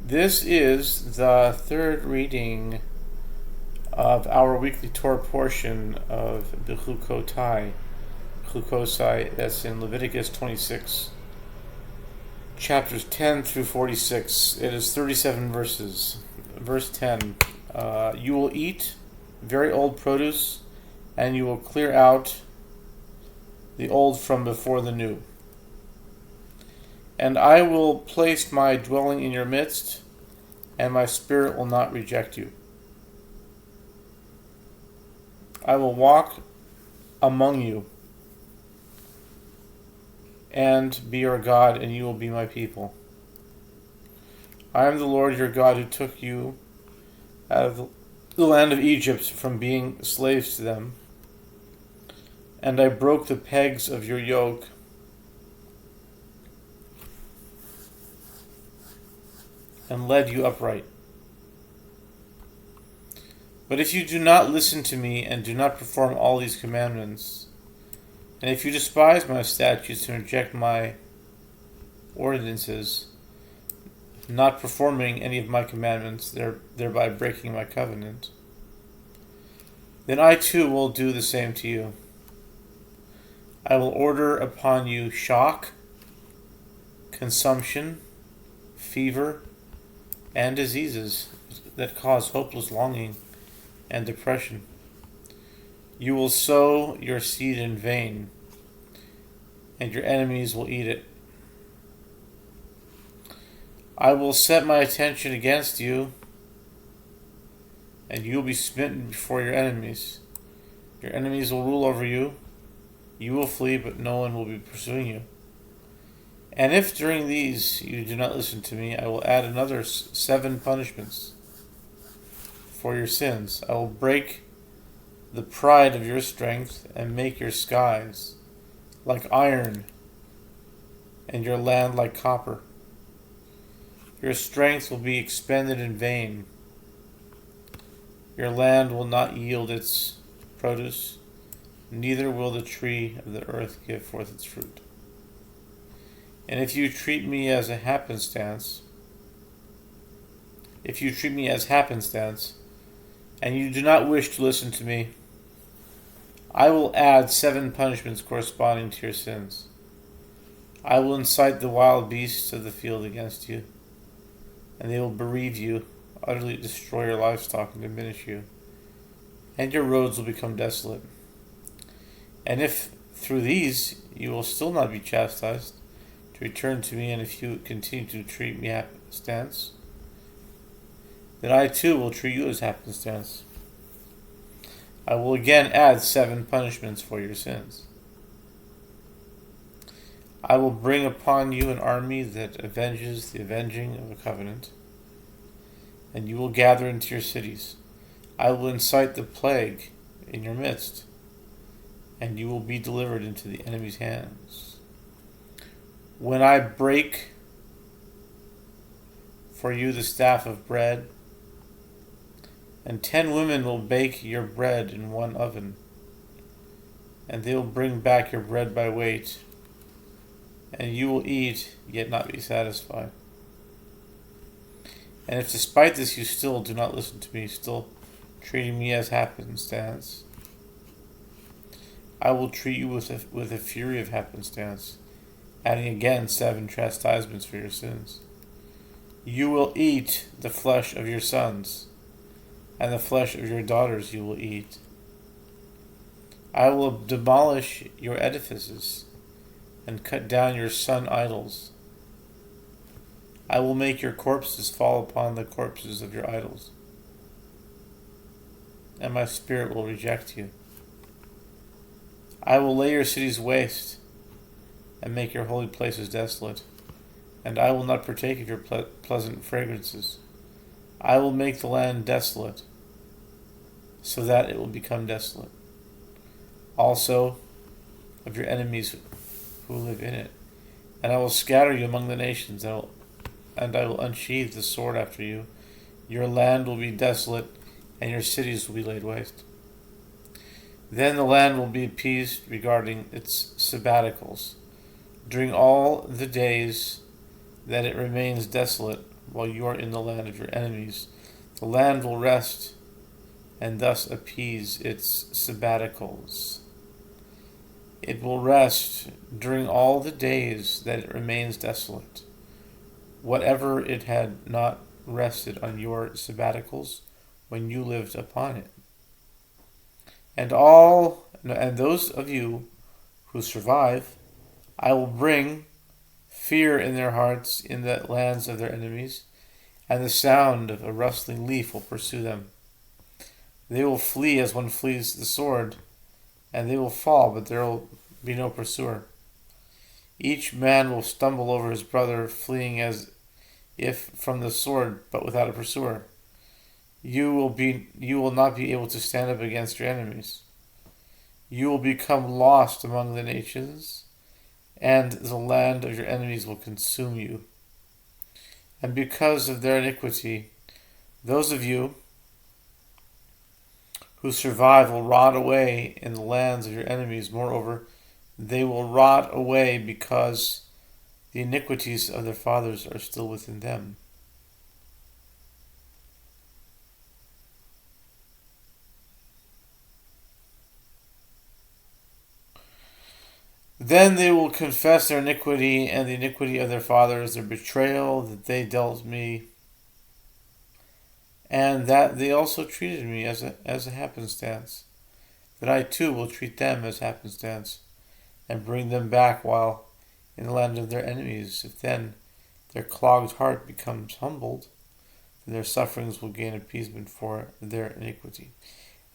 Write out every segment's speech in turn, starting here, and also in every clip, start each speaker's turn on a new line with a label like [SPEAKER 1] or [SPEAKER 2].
[SPEAKER 1] This is the third reading of our weekly Torah portion of Bechukotai. Bechukotai, that's in Leviticus 26, chapters 10 through 46. It is 37 verses. Verse 10, you will eat very old produce, and you will clear out the old from before the new. And I will place my dwelling in your midst, and my spirit will not reject you. I will walk among you, and be your God, and you will be my people. I am the Lord your God who took you out of the land of Egypt from being slaves to them, and I broke the pegs of your yoke and led you upright. But if you do not listen to me and do not perform all these commandments, and if you despise my statutes and reject my ordinances, not performing any of my commandments, thereby breaking my covenant, then I too will do the same to you. I will order upon you shock, consumption, fever, and diseases that cause hopeless longing and depression. You will sow your seed in vain, and your enemies will eat it. I will set my attention against you, and you will be smitten before your enemies. Your enemies will rule over you. You will flee, but no one will be pursuing you. And if during these you do not listen to me, I will add another 7 punishments for your sins. I will break the pride of your strength and make your skies like iron and your land like copper. Your strength will be expended in vain. Your land will not yield its produce, neither will the tree of the earth give forth its fruit. And if you treat me as happenstance, and you do not wish to listen to me, I will add 7 punishments corresponding to your sins. I will incite the wild beasts of the field against you, and they will bereave you, utterly destroy your livestock and diminish you, and your roads will become desolate. And if through these you will still not be chastised, to return to me, and if you continue to treat me happenstance, then I too will treat you as happenstance. I will again add 7 punishments for your sins. I will bring upon you an army that avenges the avenging of a covenant, and you will gather into your cities. I will incite the plague in your midst, and you will be delivered into the enemy's hands. When I break for you the staff of bread, and 10 women will bake your bread in one oven, and they will bring back your bread by weight, and you will eat, yet not be satisfied. And if despite this you still do not listen to me, still treating me as happenstance, I will treat you with a fury of happenstance, adding again 7 chastisements for your sins. You will eat the flesh of your sons, and the flesh of your daughters you will eat. I will demolish your edifices, and cut down your sun idols. I will make your corpses fall upon the corpses of your idols, and my spirit will reject you. I will lay your cities waste, and make your holy places desolate, and I will not partake of your pleasant fragrances. I will make the land desolate, so that it will become desolate, also of your enemies who live in it. And I will scatter you among the nations, and I will unsheathe the sword after you. Your land will be desolate, and your cities will be laid waste. Then the land will be appeased regarding its sabbaticals. During all the days that it remains desolate, while you are in the land of your enemies. The land will rest and thus appease its sabbaticals. It will rest during all the days that it remains desolate. Whatever it had not rested on your sabbaticals when you lived upon it. And those of you who survive, I will bring fear in their hearts in the lands of their enemies, and the sound of a rustling leaf will pursue them. They will flee as one flees the sword, and they will fall, but there will be no pursuer. Each man will stumble over his brother, fleeing as if from the sword, but without a pursuer. You will not be able to stand up against your enemies. You will become lost among the nations, and the land of your enemies will consume you. And because of their iniquity, those of you who survive will rot away in the lands of your enemies. Moreover, they will rot away because the iniquities of their fathers are still within them. Then they will confess their iniquity and the iniquity of their fathers, their betrayal that they dealt me, and that they also treated me as a happenstance. That I too will treat them as happenstance, and bring them back while in the land of their enemies. If then their clogged heart becomes humbled, then their sufferings will gain appeasement for their iniquity.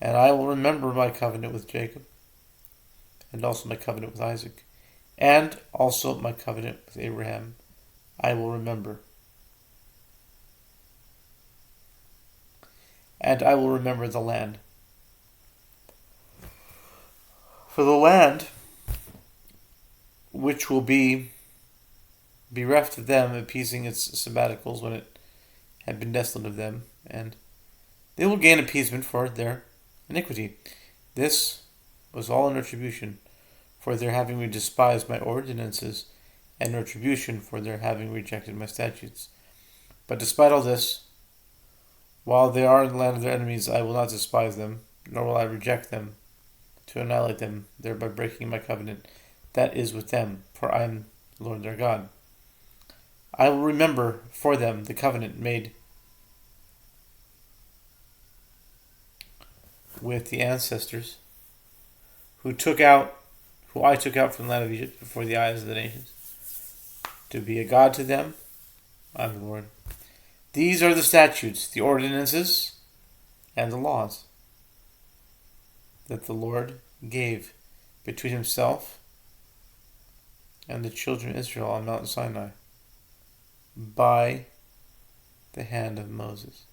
[SPEAKER 1] And I will remember my covenant with Jacob, and also my covenant with Isaac, and also my covenant with Abraham, I will remember. And I will remember the land. For the land which will be bereft of them, appeasing its sabbaticals when it had been desolate of them, and they will gain appeasement for their iniquity. This was all in retribution for their having despised my ordinances, and retribution for their having rejected my statutes. But despite all this, while they are in the land of their enemies, I will not despise them, nor will I reject them to annihilate them, thereby breaking my covenant that is with them, for I am the Lord their God. I will remember for them the covenant made with the ancestors who I took out from the land of Egypt before the eyes of the nations, to be a God to them. I am the Lord. These are the statutes, the ordinances, and the laws that the Lord gave between himself and the children of Israel on Mount Sinai by the hand of Moses.